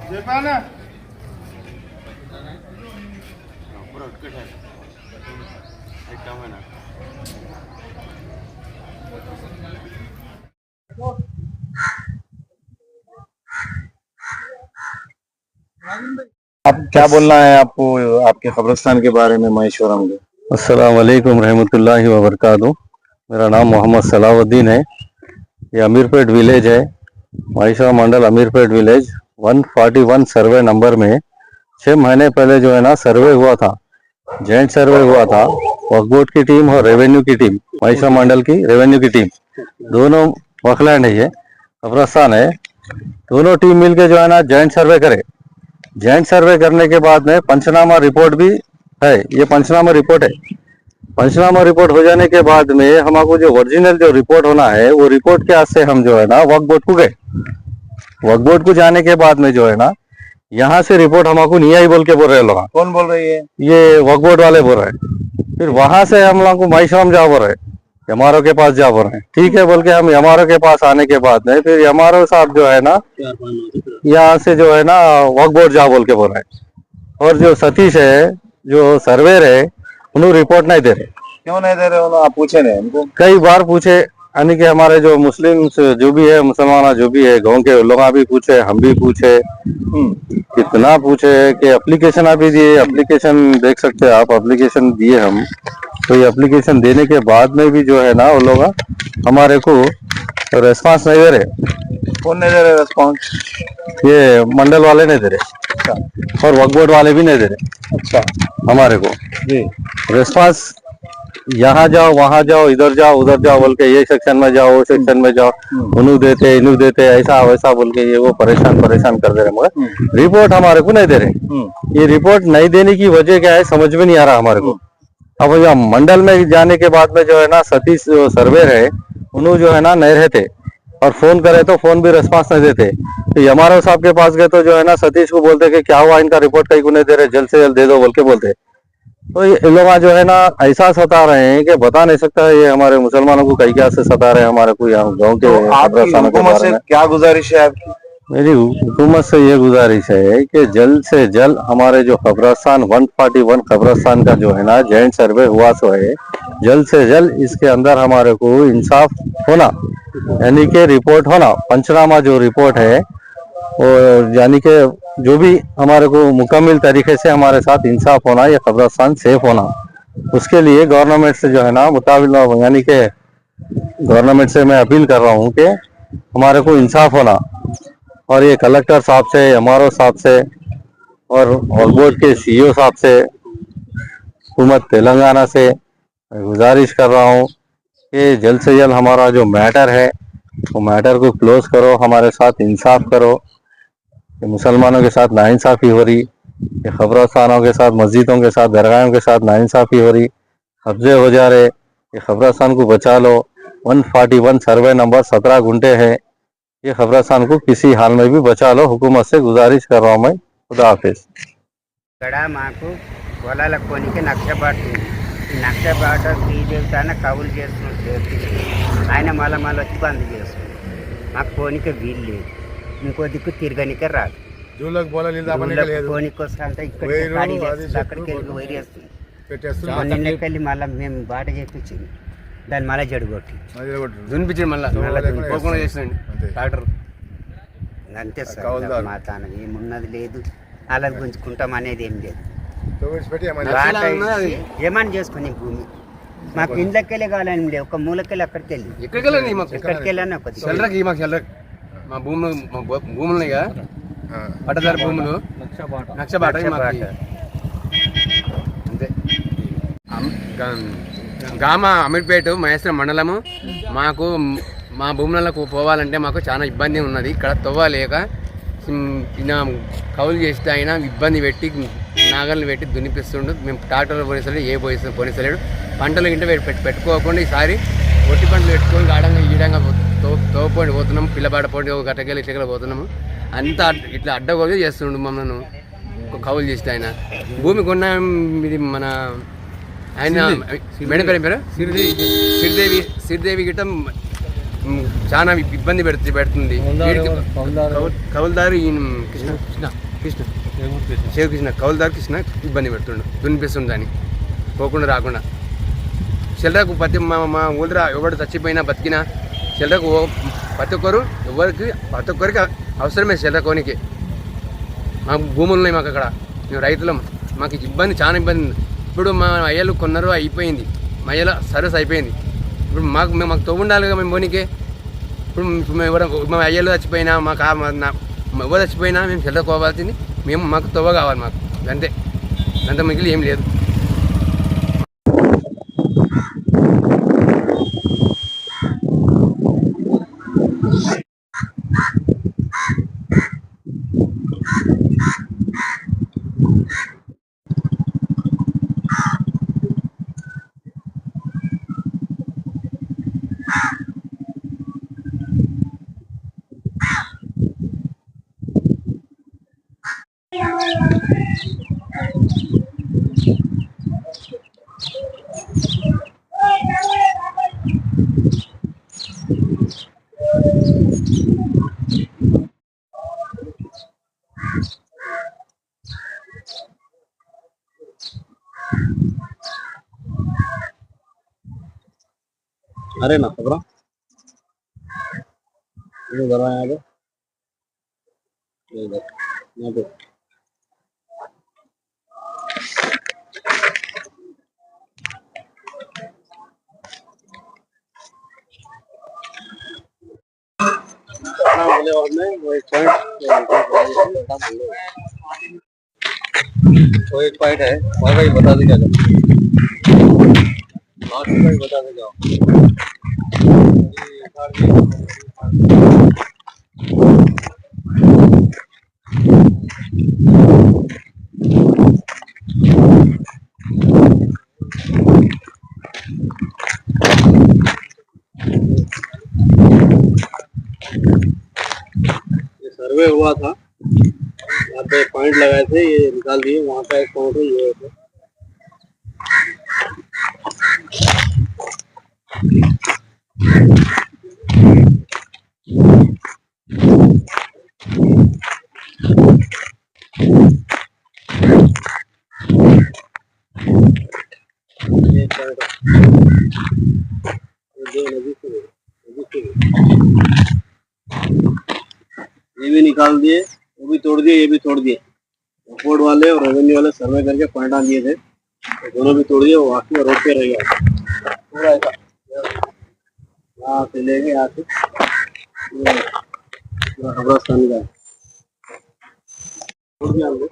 आप क्या बोलना है आपको आपके कब्रिस्तान के बारे में महेश्वरम के? अस्सलाम वालेकुम रहमतुल्लाहि व बरकातहू। मेरा नाम मोहम्मद सलाउद्दीन है। ये अमीरपेट विलेज है, महेश्वरम मंडल अमीरपेट विलेज 141 सर्वे नंबर में 6 महीने पहले जो है ना सर्वे हुआ था, जॉइंट सर्वे हुआ था। वक्फ बोर्ड की टीम और रेवेन्यू की टीम, महेश्वरम मंडल की रेवेन्यू की टीम, दोनों वकलैंड है, ये कब्रस्तान है, दोनों टीम मिलके जो है ना जॉइंट सर्वे करे। जॉइंट सर्वे करने के बाद में पंचनामा रिपोर्ट भी है, ये पंचनामा रिपोर्ट है। पंचनामा रिपोर्ट हो जाने के बाद में हमको जो ओरिजिनल जो रिपोर्ट होना है वो रिपोर्ट के हाथ से हम जो है ना वक्फ बोर्ड को गए। वक्फ बोर्ड को जाने के बाद में जो है ना यहाँ से रिपोर्ट हमको नहीं आई बोल के बोल रहे लोग। कौन बोल रही है? ये वक्फ बोर्ड वाले बोल रहे हैं। फिर वहां से हम लोग को महेश्वरम जा बोल रहे, एमआरओ के पास जा बोल रहे हैं। ठीक है बोल के हम एमआरओ के पास आने के बाद में फिर एमआरओ साहब जो है ना यहाँ से जो है ना वक्फ बोर्ड जा बोल के बोल रहे हैं। और जो सतीश है जो सर्वेयर है उन्होंने रिपोर्ट नहीं दे रहे। क्यों नहीं दे रहे हो? आप पूछे नहीं उनको? कई बार पूछे, यानी कि हमारे जो मुस्लिम जो भी है, मुसलमान जो भी है, गांव के लोग भी पूछे, हम भी पूछे, कितना पूछे कि एप्लीकेशन अभी दिए। एप्लीकेशन देख सकते हैं आप, एप्लीकेशन दिए हम। तो ये एप्लीकेशन देने के बाद में भी जो है ना वो लोग हमारे को रेस्पॉन्स नहीं दे रहे। कौन नहीं दे रहे रेस्पॉन्स? ये मंडल वाले नहीं दे रहे और वक्फ बोर्ड वाले भी नहीं दे रहे। अच्छा, हमारे को जी रेस्पॉन्स यहाँ जाओ, वहां जाओ, इधर जाओ, उधर जाओ बोल के, ये सेक्शन में जाओ, वो सेक्शन में जाओ, उन्हें देते इन्हें देते, ऐसा वैसा बोल के ये वो परेशान कर दे रहे, मगर रिपोर्ट हमारे को नहीं दे रहे। ये रिपोर्ट नहीं देने की वजह क्या है समझ में नहीं आ रहा हमारे को। अब यहाँ मंडल में जाने के बाद में जो है ना सतीश सर्वेयर है, उन्होंने जो है ना नहीं रहते और फोन करे तो फोन भी रेस्पॉन्स नहीं देते। तो एमआरओ साहब के पास गए तो जो है ना सतीश को बोलते कि क्या हुआ, इनका रिपोर्ट कहीं को नहीं दे रहे, जल्द से जल्द दे दो बोल के बोलते। तो ये लोग जो है ना ऐसा सता रहे हैं कि बता नहीं सकता। ये हमारे मुसलमानों को कई क्या से सता रहे हैं हमारे को यहाँ गाँव के। तो आपकी हुकूमत से क्या गुजारिश है आपकी? मेरी हुकूमत से ये गुजारिश है कि जल्द से जल्द हमारे जो कब्रस्तान 141 कब्रस्तान का जो है ना जॉइंट सर्वे हुआ सो है, जल्द से जल्द इसके अंदर हमारे को इंसाफ होना, यानी कि रिपोर्ट होना, पंचनामा जो रिपोर्ट है और यानी कि जो भी हमारे को मुकम्मल तरीके से हमारे साथ इंसाफ होना, ये कब्रस्तान सेफ होना, उसके लिए गवर्नमेंट से जो है ना मुताबिक, यानी कि गवर्नमेंट से मैं अपील कर रहा हूँ कि हमारे को इंसाफ होना। और ये कलेक्टर साहब से, एमआरओ साहब से और वक्फ बोर्ड के सीईओ साहब से, हुकूमत तेलंगाना से गुजारिश कर रहा हूँ कि जल्द से जल्द हमारा जो मैटर है वो मैटर को क्लोज करो, हमारे साथ इंसाफ करो। कि मुसलमानों के साथ नाइंसाफ़ी हो रही, कि कब्रस्तानों के साथ, मस्जिदों के साथ, दरगाहों के साथ नाइंसाफ़ी हो रही, कब्जे हो जा रहे, कि कब्रस्तान को बचा लो। 141 सर्वे नंबर 17 गुंटे है, ये कब्रस्तान को किसी हाल में भी बचा लो, हुकूमत से गुजारिश कर रहा हूँ मैं। खुदा हाफिज। మాకు పొలాలకు కొనికి నక్షబాటు శ్రీదేవితాన కవులు చేస్తున్నాడు, ఆయన మళ్ళీ వచ్చి బంద్ చేస్తుంది. మాకు పోనీకే వీలు లేదు, ఇంకో దిక్కు తిరగనికే రాదు. పోనీకి వస్తే ఇక్కడ అక్కడికి వెళ్ళి వైరేస్తుంది. నిన్నకెళ్ళి మళ్ళీ మేము బాట చేపించింది, దాన్ని మళ్ళీ జడుగొట్టి దునిపించింది, మళ్ళీ చేసింది డాక్టర్. అంతే సార్, మా తాన ఏమున్నది లేదు, అలా గుంజుకుంటాం అనేది ఏం లేదు. ఏమని చేసుకుని భూమి మాకు ఇంట్లోకెళ్ళి కావాలని లేదు, ఒక మూలకెళ్ళి అక్కడికి వెళ్ళి ఎక్కడికి వెళ్ళాను మా భూములు పట్టదారి భూములు నక్షబాట అంతే. గ్రామ అమీర్పేట మహేశ్వరం మండలము. మాకు మా భూములకు పోవాలంటే మాకు చాలా ఇబ్బంది ఉన్నది. ఇక్కడ తవ్వలేక కౌలు చేస్తే ఆయన ఇబ్బంది పెట్టి నాగల్ని పెట్టి దున్నిపిస్తుండు. మేము ట్రాక్టర్లు పోనిస్తలేడు, పోనిస్తలేడు. పంటలు గింట పెట్టుకోకుండా ఈసారి ఒట్టి పంటలు పెట్టుకొని గాఢంగా ఈడంగా తోపోండి పోతున్నాము, పిల్లబాట పోండి గట్టకెళ్ళి ఇట్లకెళ్ళి పోతున్నాము. అంతా ఇట్లా అడ్డగోలు చేస్తుండు మమ్మల్ని కౌలు చేస్తే. ఆయన భూమి కొన్న ఇది మన ఆయన మేడం పేరు శ్రీదేవి గిట్ట చాలా ఇబ్బంది పెడుతుంది. కౌలుదారు కృష్ణ కృష్ణ శివ కృష్ణ కౌలుదారు కృష్ణ ఇబ్బంది పెడుతుండు, దునిపిస్తుండు దాన్ని పోకుండా రాకుండా. చిల్లరకు ప్రతి మా ఊళ్ళో ఎవరు చచ్చిపోయినా బతికినా చిల్లరకు ప్రతి ఒక్కరికి అవసరమే చిల్లరకోనికి. మాకు భూములు ఉన్నాయి, మాకు అక్కడ మేము రైతులం, మాకు ఇబ్బంది చాలా ఇబ్బంది. ఇప్పుడు మా అయ్యలు కొన్నారు, అయిపోయింది, మా అయ్యల సర్వీస్ అయిపోయింది. ఇప్పుడు మాకు తవ్వు ఉండాలి కదా మేము పోనీకే. ఇప్పుడు మా అయ్యలు చచ్చిపోయినా ఎవరు చచ్చిపోయినా మేము చిల్లరకోవాల్సింది, మాకు తవ్వ కావాలి, మాకు అంతే, అంత మిగిలి ఏం లేదు. अरे ना खबरा ये जरा यहाँ पे बोले और में वो एक पॉइंट है और भाई बता देगा लास्ट भाई बता देगा ये सर्वे हुआ था, यहाँ पे पॉइंट लगाए थे, ये निकाल दिए, वहाँ का एक पॉइंट है ये है। ये भी निकाल दिए, वो भी तोड़ दिए, ये भी तोड़ दिए। बोर्ड वाले और रेवेन्यू वाले सर्वे करके पॉइंट दिए थे, तो दोनों भी तोड़ दिए। वो बाकी रोड पे रह गया पूरा ऐसा, यहाँ से ले गए, यहाँ से कब्रस्तान का तोड़ दिया हमने।